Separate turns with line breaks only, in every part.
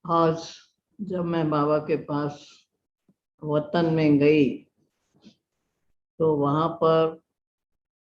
आज जब मैं बाबा के पास वतन में गई तो वहां पर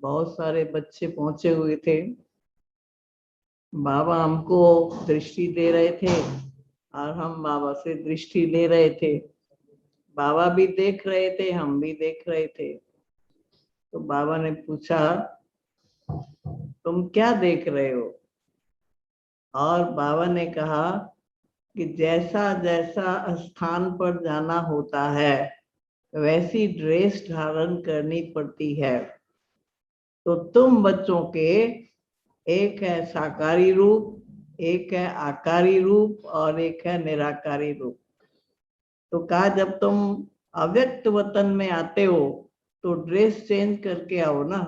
बहुत सारे बच्चे पहुंचे हुए थे। बाबा हमको दृष्टि दे रहे थे और हम बाबा से दृष्टि ले रहे थे। बाबा भी देख रहे थे, हम भी देख रहे थे। तो बाबा ने पूछा, तुम क्या देख रहे हो? और बाबा ने कहा कि जैसा जैसा स्थान पर जाना होता है वैसी ड्रेस धारण करनी पड़ती है। तो तुम बच्चों के एक है साकारी रूप, एक है आकारी रूप और एक है निराकारी रूप। तो कहा जब तुम अव्यक्त वतन में आते हो तो ड्रेस चेंज करके आओ ना।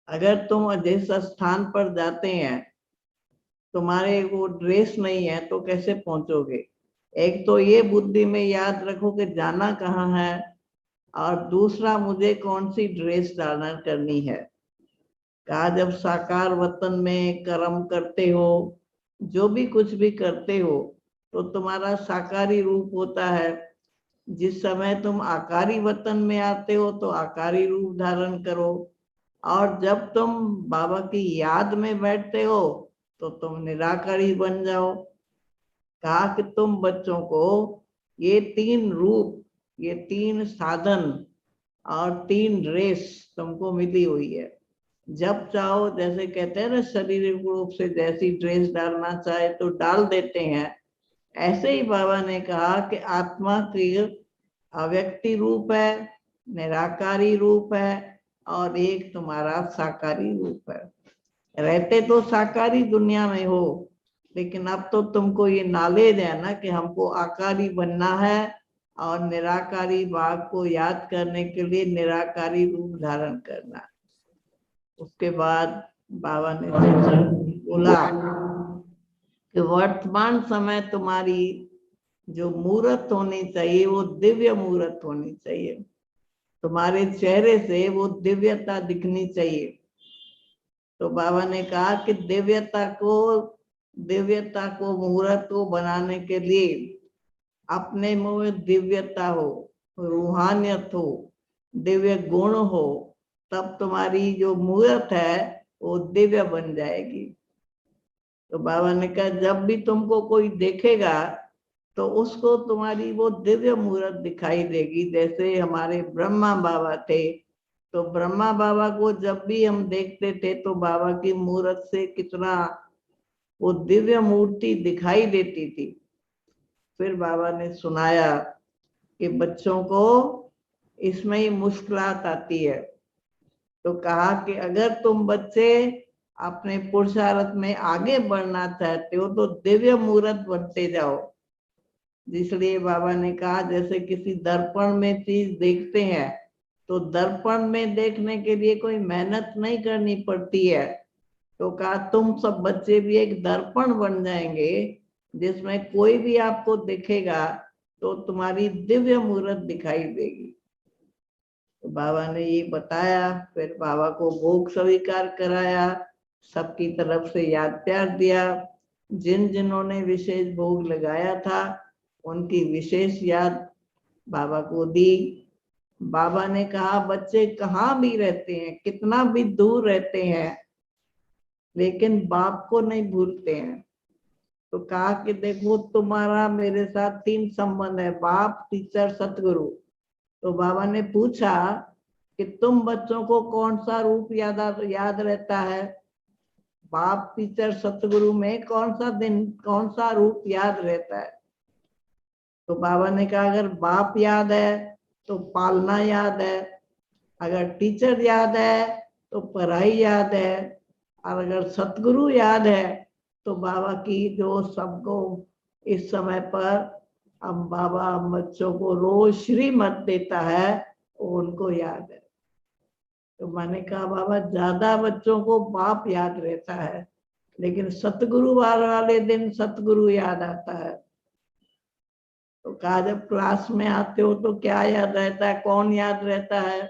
अगर तुम जिस स्थान पर जाते हैं तुम्हारे वो ड्रेस नहीं है तो कैसे पहुंचोगे? एक तो ये बुद्धि में याद रखो कि जाना कहाँ है, और दूसरा मुझे कौन सी ड्रेस धारण करनी है। कहा जब साकार वतन में कर्म करते हो, जो भी कुछ भी करते हो, तो तुम्हारा साकारी रूप होता है। जिस समय तुम आकारी वतन में आते हो तो आकारी रूप धारण करो, और जब तुम बाबा की याद में बैठते हो तो तुम निराकारी बन जाओ। कहा कि तुम बच्चों को ये तीन रूप, ये तीन साधन और तीन ड्रेस तुमको मिली हुई है। जब चाहो, जैसे कहते हैं ना, शारीरिक रूप से जैसी ड्रेस डालना चाहे तो डाल देते हैं। ऐसे ही बाबा ने कहा कि आत्मा की अव्यक्ति रूप है, निराकारी रूप है और एक तुम्हारा साकारी रूप है। रहते तो साकारी दुनिया में हो, लेकिन अब तो तुमको ये नॉलेज है ना कि हमको आकारी बनना है और निराकारी भाग को याद करने के लिए निराकारी रूप धारण करना है। उसके बाद बाबा ने बोला कि वर्तमान समय तुम्हारी जो मूर्त होनी चाहिए वो दिव्य मूर्त होनी चाहिए। तुम्हारे चेहरे से वो दिव्यता दिखनी चाहिए। तो बाबा ने कहा कि दिव्यता को मूर्त को बनाने के लिए अपने मुंह में दिव्यता हो, रूहानियत हो, दिव्य गुण हो, तब तुम्हारी जो मूर्त है वो दिव्य बन जाएगी। तो बाबा ने कहा जब भी तुमको कोई देखेगा तो उसको तुम्हारी वो दिव्य मूर्त दिखाई देगी। जैसे हमारे ब्रह्मा बाबा थे, तो ब्रह्मा बाबा को जब भी हम देखते थे तो बाबा की मूर्त से कितना वो दिव्य मूर्ति दिखाई देती थी। फिर बाबा ने सुनाया कि बच्चों को इसमें ही मुश्किलात आती है। तो कहा कि अगर तुम बच्चे अपने पुरुषार्थ में आगे बढ़ना चाहते हो तो दिव्य मूर्त बनते जाओ। इसलिए बाबा ने कहा जैसे किसी दर्पण में चीज देखते हैं तो दर्पण में देखने के लिए कोई मेहनत नहीं करनी पड़ती है। तो कहा तुम सब बच्चे भी एक दर्पण बन जाएंगे जिसमें कोई भी आपको दिखेगा तो तुम्हारी दिव्य मूर्त दिखाई देगी। तो बाबा ने ये बताया। फिर बाबा को भोग स्वीकार कराया, सबकी तरफ से याद प्यार दिया। जिन जिन्होंने विशेष भोग लगाया था उनकी विशेष याद बाबा को दी। बाबा ने कहा बच्चे कहाँ भी रहते हैं, कितना भी दूर रहते हैं, लेकिन बाप को नहीं भूलते हैं। तो कहा कि देखो तुम्हारा मेरे साथ तीन संबंध है, बाप, टीचर, सतगुरु। तो बाबा ने पूछा कि तुम बच्चों को कौन सा रूप याद रहता है? बाप, टीचर, सतगुरु में कौन सा दिन, कौन सा रूप याद रहता है? तो बाबा ने कहा अगर बाप याद है तो पालना याद है, अगर टीचर याद है तो पढ़ाई याद है, और अगर सतगुरु याद है तो बाबा की जो सबको इस समय पर अब बाबा बच्चों को रोज श्रीमत देता है वो उनको याद है। तो मैंने कहा बाबा ज्यादा बच्चों को बाप याद रहता है, लेकिन सतगुरु वाले दिन सतगुरु याद आता है। तो कहा जब क्लास में आते हो तो क्या याद रहता है, कौन याद रहता है?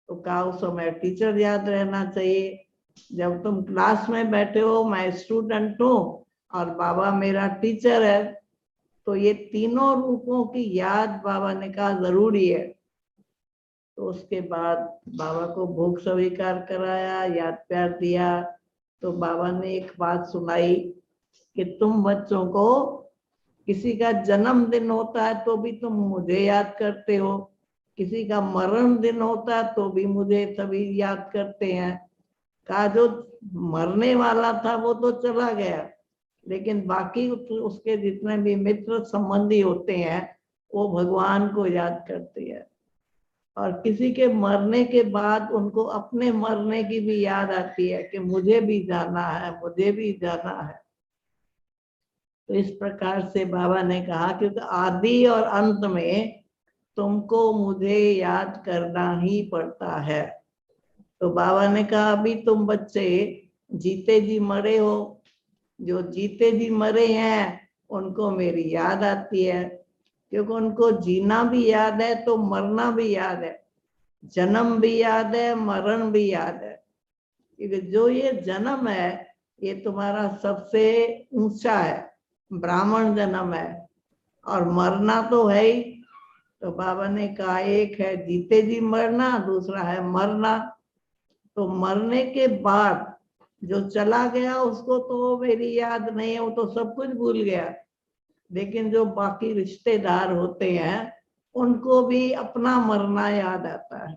तो कहा उस समय टीचर याद रहना चाहिए। जब तुम क्लास में बैठे हो, मैं स्टूडेंट हूँ और बाबा मेरा टीचर है। तो ये तीनों रूपों की याद बाबा ने कहा जरूरी है। तो उसके बाद बाबा को भोग स्वीकार कराया, याद प्यार दिया। तो बाबा ने एक बात सुनाई कि तुम बच्चों को, किसी का जन्मदिन होता है तो भी तुम मुझे याद करते हो, किसी का मरण दिन होता है तो भी मुझे सभी याद करते हैं। कहा जो मरने वाला था वो तो चला गया, लेकिन बाकी उसके जितने भी मित्र संबंधी होते हैं वो भगवान को याद करते हैं। और किसी के मरने के बाद उनको अपने मरने की भी याद आती है कि मुझे भी जाना है, मुझे भी जाना है। तो इस प्रकार से बाबा ने कहा क्योंकि आदि और अंत में तुमको मुझे याद करना ही पड़ता है। तो बाबा ने कहा अभी तुम बच्चे जीते जी मरे हो, जो जीते जी मरे हैं उनको मेरी याद आती है, क्योंकि उनको जीना भी याद है तो मरना भी याद है, जन्म भी याद है, मरण भी याद है। क्योंकि जो ये जन्म है ये तुम्हारा सबसे ऊंचा है, ब्राह्मण जन्म है, और मरना तो है ही। तो बाबा ने कहा एक है जीते जी मरना, दूसरा है मरना। तो मरने के बाद जो चला गया उसको तो मेरी याद नहीं है, वो तो सब कुछ भूल गया। लेकिन जो बाकी रिश्तेदार होते हैं उनको भी अपना मरना याद आता है।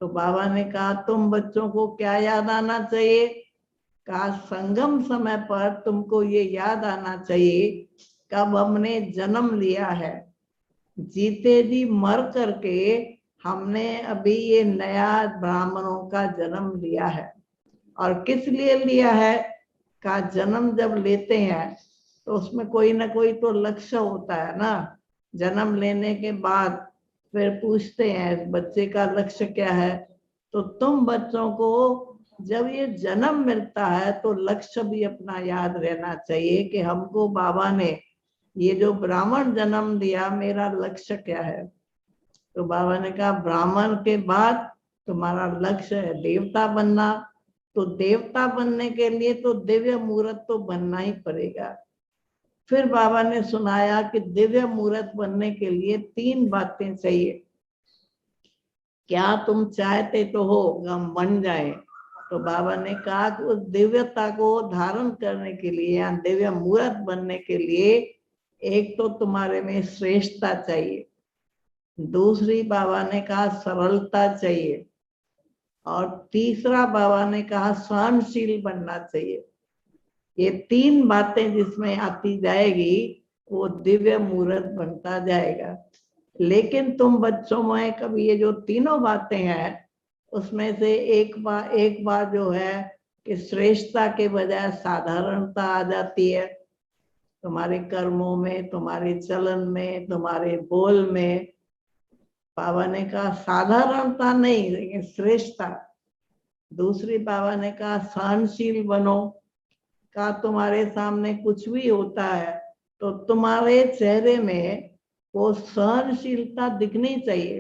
तो बाबा ने कहा तुम बच्चों को क्या याद आना चाहिए? कहा संगम समय पर तुमको ये याद आना चाहिए कब हमने जन्म लिया है, जीते जी मर करके हमने अभी ये नया ब्राह्मणों का जन्म लिया है। और किस लिए लिया है? का जन्म जब लेते हैं तो उसमें कोई ना कोई तो लक्ष्य होता है ना। जन्म लेने के बाद फिर पूछते हैं बच्चे का लक्ष्य क्या है। तो तुम बच्चों को जब ये जन्म मिलता है तो लक्ष्य भी अपना याद रहना चाहिए कि हमको बाबा ने ये जो ब्राह्मण जन्म दिया, मेरा लक्ष्य क्या है। तो बाबा ने कहा ब्राह्मण के बाद तुम्हारा लक्ष्य है देवता बनना। तो देवता बनने के लिए तो दिव्य मूर्त तो बनना ही पड़ेगा। फिर बाबा ने सुनाया कि दिव्य मूर्त बनने के लिए 3 बातें चाहिए। क्या तुम चाहते तो हो हम बन जाए? तो बाबा ने कहा कि उस दिव्यता को धारण करने के लिए या दिव्य मूर्त बनने के लिए एक तो तुम्हारे में श्रेष्ठता चाहिए, दूसरी बाबा ने कहा सरलता चाहिए, और तीसरा बाबा ने कहा सहनशील बनना चाहिए। ये 3 बातें जिसमें आती जाएगी वो दिव्य मूर्त बनता जाएगा। लेकिन तुम बच्चों में कभी ये जो तीनों बातें हैं उसमें से एक बार जो है कि श्रेष्ठता के बजाय साधारणता आ जाती है, तुम्हारे कर्मों में, तुम्हारे चलन में, तुम्हारे बोल में। बाबा ने कहा साधारणता नहीं लेकिन श्रेष्ठता। दूसरी बाबा ने कहा सहनशील बनो। कहा तुम्हारे सामने कुछ भी होता है तो तुम्हारे चेहरे में वो सहनशीलता दिखनी चाहिए।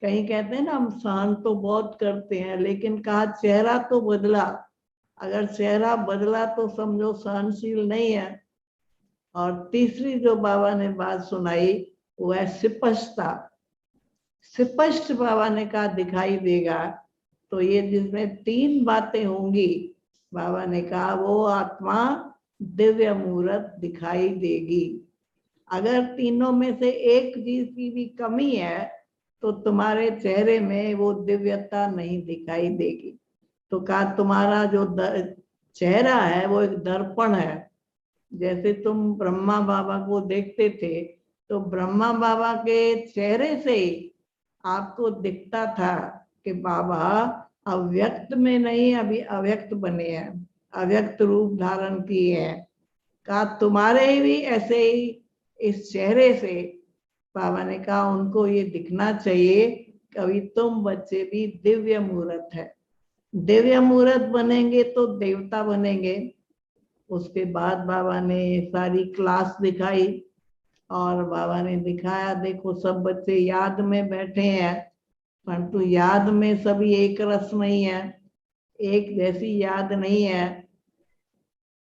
कहीं कहते हैं ना हम सहन तो बहुत करते हैं, लेकिन कहा चेहरा तो बदला। अगर चेहरा बदला तो समझो सहनशील नहीं है। और तीसरी जो बाबा ने बात सुनाई वो है स्पष्टता। स्पष्ट बाबा ने कहा दिखाई देगा। तो ये जिसमें 3 बातें होंगी बाबा ने कहा वो आत्मा दिव्य मूर्त दिखाई देगी। अगर तीनों में से एक चीज की भी कमी है तो तुम्हारे चेहरे में वो दिव्यता नहीं दिखाई देगी। तो कहा तुम्हारा जो चेहरा है वो एक दर्पण है। जैसे तुम ब्रह्मा बाबा को देखते थे तो ब्रह्मा बाबा के चेहरे से ही आपको दिखता था कि बाबा अव्यक्त में नहीं अभी अव्यक्त बने हैं, अव्यक्त रूप धारण किए हैं। कहा तुम्हारे भी ऐसे ही इस चेहरे से बाबा ने कहा उनको ये दिखना चाहिए कभी तुम बच्चे भी दिव्य मूर्त है। दिव्य मूर्त बनेंगे तो देवता बनेंगे। उसके बाद बाबा ने सारी क्लास दिखाई और बाबा ने दिखाया देखो सब बच्चे याद में बैठे हैं, परंतु याद में सभी एक रस नहीं है, एक जैसी याद नहीं है।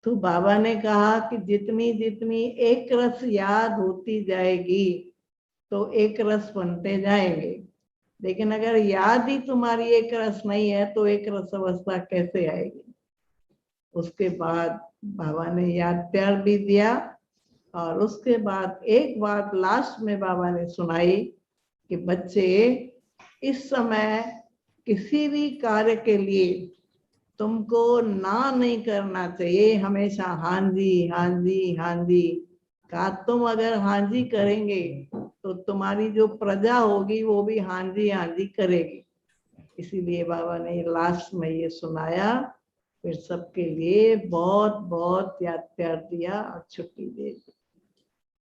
तो बाबा ने कहा कि जितनी जितनी एक रस याद होती जाएगी तो एक रस बनते जाएंगे, लेकिन अगर याद ही तुम्हारी एक रस नहीं है तो एक रस अवस्था कैसे आएगी। उसके बाद बाबा ने याद प्यार भी दिया, और उसके बाद एक बात लास्ट में बाबा ने सुनाई कि बच्चे, इस समय किसी भी कार्य के लिए तुमको ना नहीं करना चाहिए, हमेशा हाँ जी हाँ जी हाँ जी का। तुम अगर हाँ जी करेंगे तो तुम्हारी जो प्रजा होगी वो भी हाँ जी करेगी। इसीलिए बाबा ने लास्ट में ये सुनाया, फिर सबके लिए बहुत बहुत याद प्यार दिया और छुट्टी दे दी।